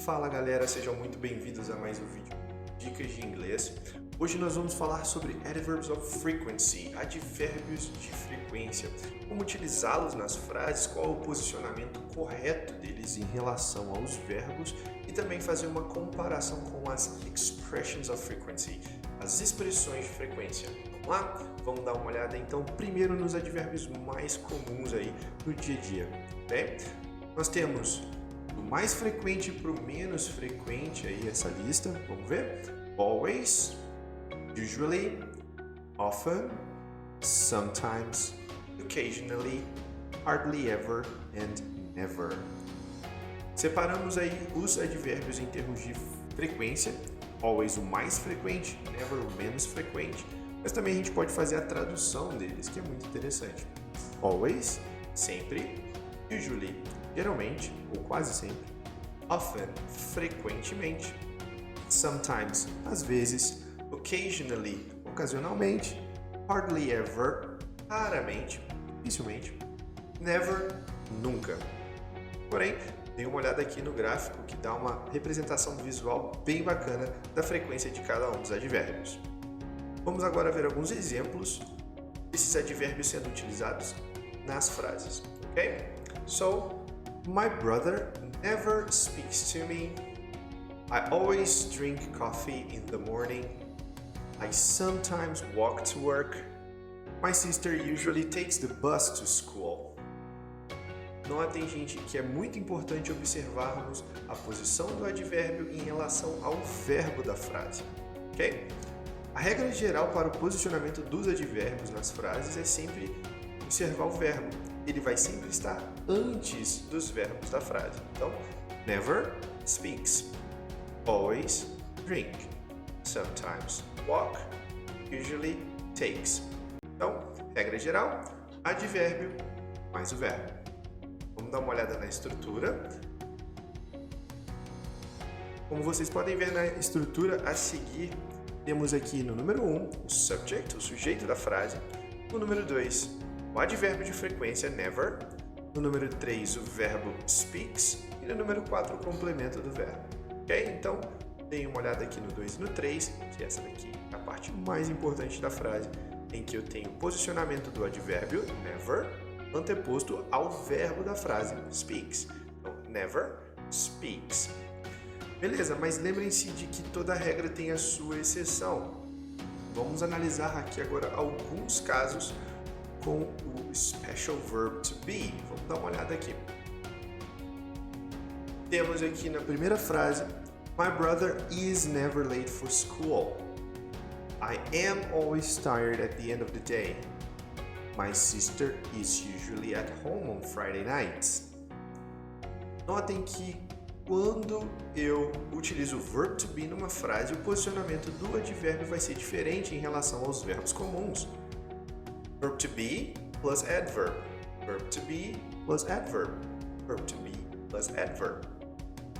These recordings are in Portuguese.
Fala galera, sejam muito bem-vindos a mais um vídeo de Dicas de Inglês. Hoje nós vamos falar sobre Adverbs of Frequency, advérbios de frequência, como utilizá-los nas frases, qual o posicionamento correto deles em relação aos verbos e também fazer uma comparação com as Expressions of Frequency, as expressões de frequência. Vamos lá? Vamos dar uma olhada então primeiro nos advérbios mais comuns aí no dia a dia, né? Nós temos do mais frequente para o menos frequente aí essa lista, vamos ver? Always, usually, often, sometimes, occasionally, hardly ever and never. Separamos aí os advérbios em termos de frequência, always o mais frequente, never o menos frequente, mas também a gente pode fazer a tradução deles, que é muito interessante. Always, sempre, usually, geralmente ou quase sempre, often, frequentemente, sometimes, às vezes, occasionally, ocasionalmente, hardly ever, raramente, dificilmente, never, nunca. Porém, dê uma olhada aqui no gráfico que dá uma representação visual bem bacana da frequência de cada um dos advérbios. Vamos agora ver alguns exemplos desses advérbios sendo utilizados nas frases, ok? So, my brother never speaks to me. I always drink coffee in the morning. I sometimes walk to work. My sister usually takes the bus to school. Notem, gente, que é muito importante observarmos a posição do advérbio em relação ao verbo da frase, ok? A regra geral para o posicionamento dos advérbios nas frases é sempre observar o verbo. Ele vai sempre estar antes dos verbos da frase. Então, never speaks, always drink, sometimes walk, usually takes. Então, regra geral, advérbio mais o verbo. Vamos dar uma olhada na estrutura. Como vocês podem ver na estrutura a seguir, temos aqui no número 1, o subject, o sujeito da frase. No número 2, o advérbio de frequência never. No número 3, o verbo speaks. E no número 4, o complemento do verbo. Ok? Então, deem uma olhada aqui no 2 e no 3, que essa daqui é a parte mais importante da frase, em que eu tenho o posicionamento do advérbio never anteposto ao verbo da frase speaks. Então, never speaks. Beleza, mas lembrem-se de que toda regra tem a sua exceção. Vamos analisar aqui agora alguns casos com o special verb to be. Vamos dar uma olhada aqui. Temos aqui na primeira frase, my brother is never late for school. I am always tired at the end of the day. My sister is usually at home on Friday nights. Notem que quando eu utilizo o verb to be numa frase, o posicionamento do advérbio vai ser diferente em relação aos verbos comuns. Verb to be plus adverb. Verb to be plus adverb. Verb to be plus adverb.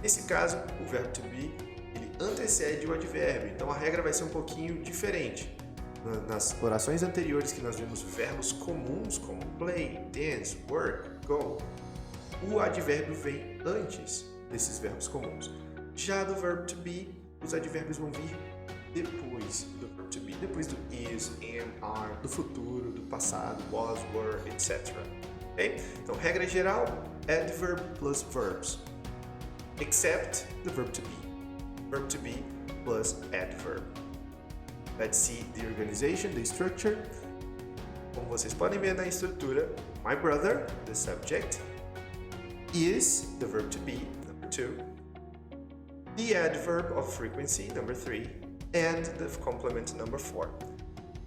Nesse caso, o verb to be ele antecede o advérbio, então a regra vai ser um pouquinho diferente. Nas orações anteriores que nós vimos verbos comuns como play, dance, work, go, o advérbio vem antes desses verbos comuns. Já do verb to be, os advérbios vão vir depois do verb to be, depois do is, am, are, do futuro, do passado, was, were, etc. Okay? Então, regra geral, adverb plus verbs, except the verb to be. Verb to be plus adverb. Let's see the organization, the structure. Como vocês podem ver na estrutura, my brother, the subject, is, the verb to be, number 2, the adverb of frequency, number 3, and the complement, number 4.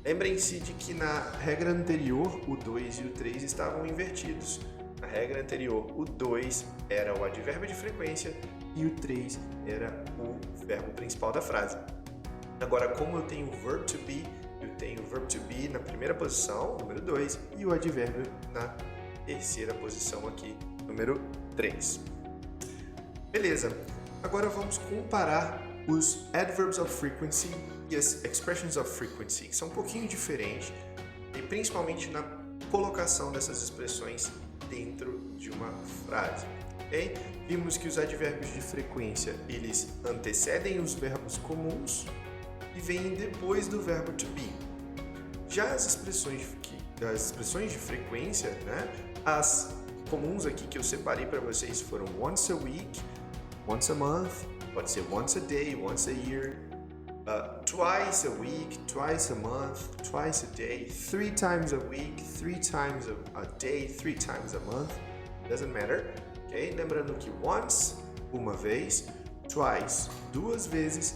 Lembrem-se de que na regra anterior, o 2 e o 3 estavam invertidos. Na regra anterior, o 2 era o advérbio de frequência e o 3 era o verbo principal da frase. Agora, como eu tenho o verb to be, eu tenho o verb to be na primeira posição, número 2, e o advérbio na terceira posição aqui, número 3. Beleza, agora vamos comparar os adverbs of frequency e as expressions of frequency, que são um pouquinho diferentes, e principalmente na colocação dessas expressões dentro de uma frase. ok? Vimos que os advérbios de frequência, eles antecedem os verbos comuns e vêm depois do verbo to be. Já as expressões de frequência, né? As comuns aqui que eu separei para vocês foram once a week, once a month, pode ser once a day, once a year, twice a week, twice a month, twice a day, 3 times a week, 3 times a day, 3 times a month, doesn't matter, ok? Lembrando que once, uma vez, twice, 2 vezes,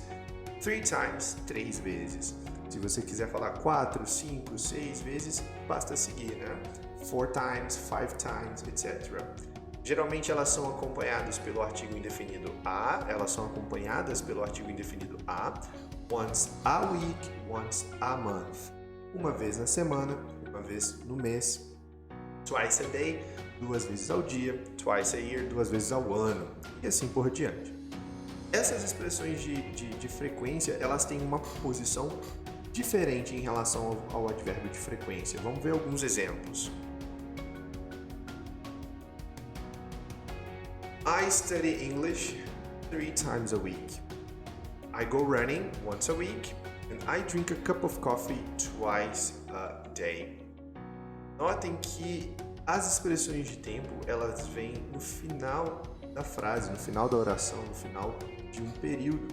3 times, 3 vezes. Se você quiser falar 4, 5, 6 vezes, basta seguir, né? 4 times, 5 times, etc. Geralmente elas são acompanhadas pelo artigo indefinido a, once a week, once a month. Uma vez na semana, uma vez no mês. Twice a day, 2 vezes ao dia. Twice a year, 2 vezes ao ano. E assim por diante. Essas expressões de frequência, elas têm uma posição diferente em relação ao advérbio de frequência. Vamos ver alguns exemplos. I study English 3 times a week. I go running once a week and I drink a cup of coffee twice a day. Notem que as expressões de tempo, elas vêm no final da frase, no final da oração, no final de um período.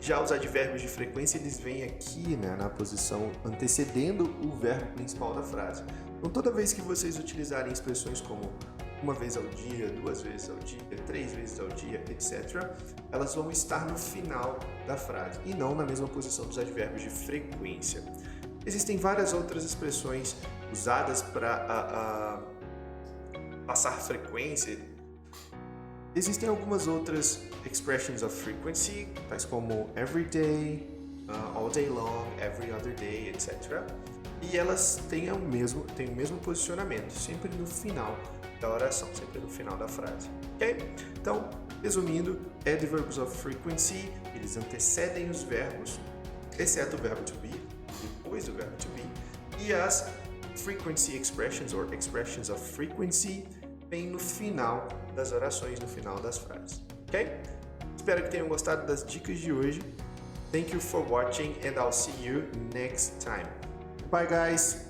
Já os advérbios de frequência, eles vêm aqui, né, na posição antecedendo o verbo principal da frase. Então, toda vez que vocês utilizarem expressões como uma vez ao dia, 2 vezes ao dia, 3 vezes ao dia, etc., elas vão estar no final da frase e não na mesma posição dos advérbios de frequência. Existem várias outras expressões usadas para passar frequência. Existem algumas outras expressions of frequency, tais como every day, all day long, every other day, etc. E elas têm o mesmo posicionamento, sempre no final da oração, sempre no final da frase. Ok? Então, resumindo, adverbs of frequency, eles antecedem os verbos, exceto o verbo to be, depois do verbo to be, e as frequency expressions, or expressions of frequency, vêm no final das orações, no final das frases. Ok? Espero que tenham gostado das dicas de hoje. Thank you for watching and I'll see you next time. Bye guys!